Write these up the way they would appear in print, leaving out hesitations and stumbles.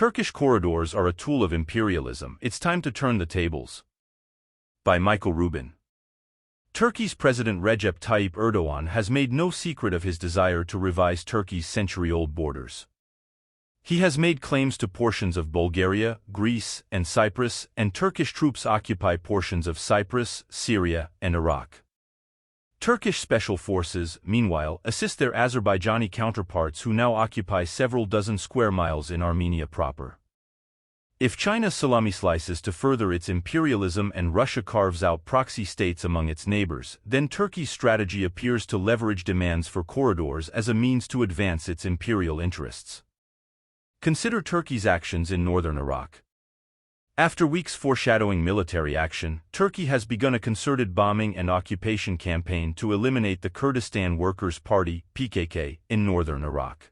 Turkish corridors are a tool of imperialism. It's time to turn the tables. By Michael Rubin. Turkey's President Recep Tayyip Erdogan has made no secret of his desire to revise Turkey's century-old borders. He has made claims to portions of Bulgaria, Greece, and Cyprus, and Turkish troops occupy portions of Cyprus, Syria, and Iraq. Turkish special forces, meanwhile, assist their Azerbaijani counterparts who now occupy several dozen square miles in Armenia proper. If China salami slices to further its imperialism and Russia carves out proxy states among its neighbors, then Turkey's strategy appears to leverage demands for corridors as a means to advance its imperial interests. Consider Turkey's actions in northern Iraq. After weeks foreshadowing military action, Turkey has begun a concerted bombing and occupation campaign to eliminate the Kurdistan Workers' Party (PKK) in northern Iraq.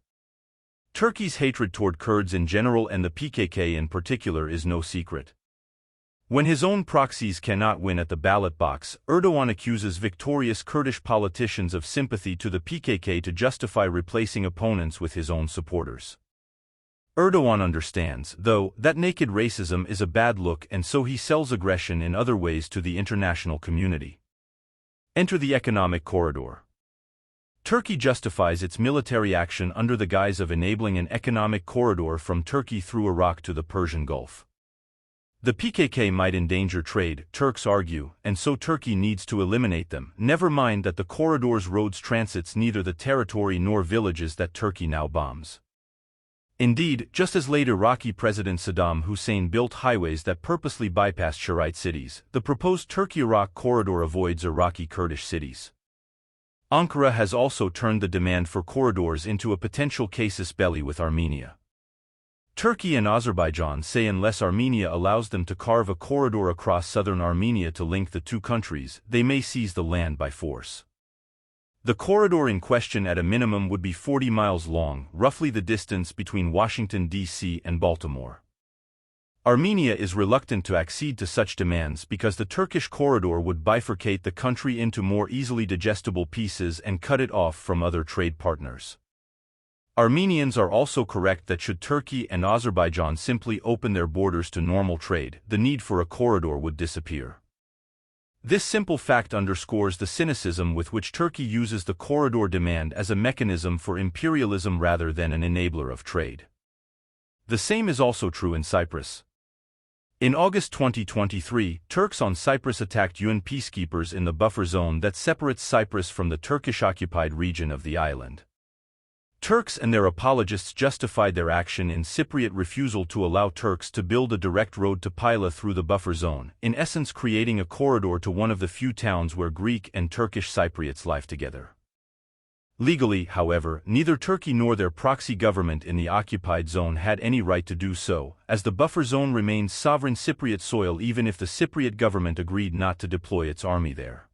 Turkey's hatred toward Kurds in general and the PKK in particular is no secret. When his own proxies cannot win at the ballot box, Erdogan accuses victorious Kurdish politicians of sympathy to the PKK to justify replacing opponents with his own supporters. Erdogan understands, though, that naked racism is a bad look, and so he sells aggression in other ways to the international community. Enter the economic corridor. Turkey justifies its military action under the guise of enabling an economic corridor from Turkey through Iraq to the Persian Gulf. The PKK might endanger trade, Turks argue, and so Turkey needs to eliminate them. Never mind that the corridor's roads transits neither the territory nor villages that Turkey now bombs. Indeed, just as late Iraqi President Saddam Hussein built highways that purposely bypassed Shiite cities, the proposed Turkey-Iraq corridor avoids Iraqi Kurdish cities. Ankara has also turned the demand for corridors into a potential casus belli with Armenia. Turkey and Azerbaijan say unless Armenia allows them to carve a corridor across southern Armenia to link the two countries, they may seize the land by force. The corridor in question at a minimum would be 40 miles long, roughly the distance between Washington, D.C. and Baltimore. Armenia is reluctant to accede to such demands because the Turkish corridor would bifurcate the country into more easily digestible pieces and cut it off from other trade partners. Armenians are also correct that should Turkey and Azerbaijan simply open their borders to normal trade, the need for a corridor would disappear. This simple fact underscores the cynicism with which Turkey uses the corridor demand as a mechanism for imperialism rather than an enabler of trade. The same is also true in Cyprus. In August 2023, Turks on Cyprus attacked UN peacekeepers in the buffer zone that separates Cyprus from the Turkish-occupied region of the island. Turks and their apologists justified their action in Cypriot refusal to allow Turks to build a direct road to Pila through the buffer zone, in essence creating a corridor to one of the few towns where Greek and Turkish Cypriots live together. Legally, however, neither Turkey nor their proxy government in the occupied zone had any right to do so, as the buffer zone remains sovereign Cypriot soil even if the Cypriot government agreed not to deploy its army there.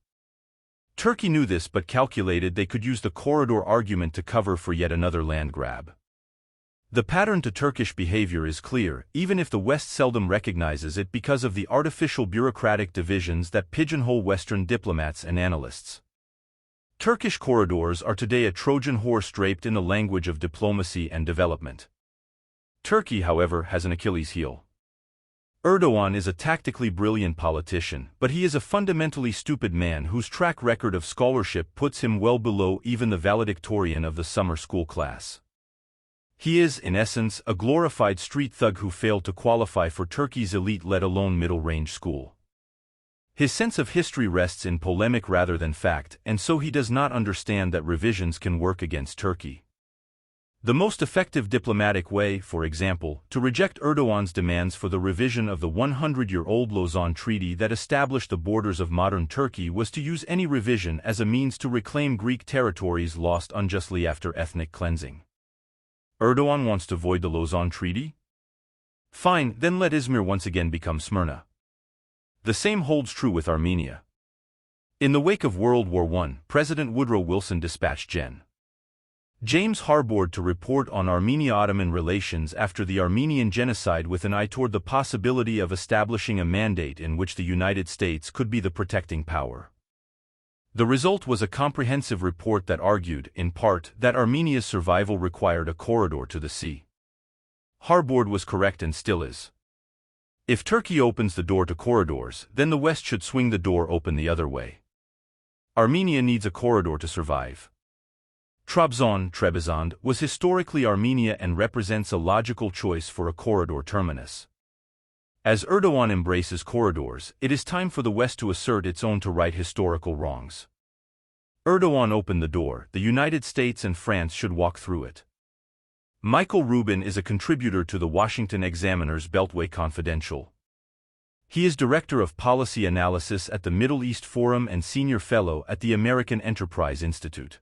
Turkey knew this but calculated they could use the corridor argument to cover for yet another land grab. The pattern to Turkish behavior is clear, even if the West seldom recognizes it because of the artificial bureaucratic divisions that pigeonhole Western diplomats and analysts. Turkish corridors are today a Trojan horse draped in the language of diplomacy and development. Turkey, however, has an Achilles heel. Erdogan is a tactically brilliant politician, but he is a fundamentally stupid man whose track record of scholarship puts him well below even the valedictorian of the summer school class. He is, in essence, a glorified street thug who failed to qualify for Turkey's elite let alone middle-range school. His sense of history rests in polemic rather than fact, and so he does not understand that revisions can work against Turkey. The most effective diplomatic way, for example, to reject Erdogan's demands for the revision of the 100-year-old Lausanne Treaty that established the borders of modern Turkey was to use any revision as a means to reclaim Greek territories lost unjustly after ethnic cleansing. Erdogan wants to void the Lausanne Treaty? Fine, then let Izmir once again become Smyrna. The same holds true with Armenia. In the wake of World War I, President Woodrow Wilson dispatched Gen. James Harbord to report on Armenia-Ottoman relations after the Armenian genocide with an eye toward the possibility of establishing a mandate in which the United States could be the protecting power. The result was a comprehensive report that argued, in part, that Armenia's survival required a corridor to the sea. Harbord was correct and still is. If Turkey opens the door to corridors, then the West should swing the door open the other way. Armenia needs a corridor to survive. Trebizond was historically Armenia and represents a logical choice for a corridor terminus. As Erdogan embraces corridors, it is time for the West to assert its own to right historical wrongs. Erdogan opened the door, the United States and France should walk through it. Michael Rubin is a contributor to the Washington Examiner's Beltway Confidential. He is Director of Policy Analysis at the Middle East Forum and Senior Fellow at the American Enterprise Institute.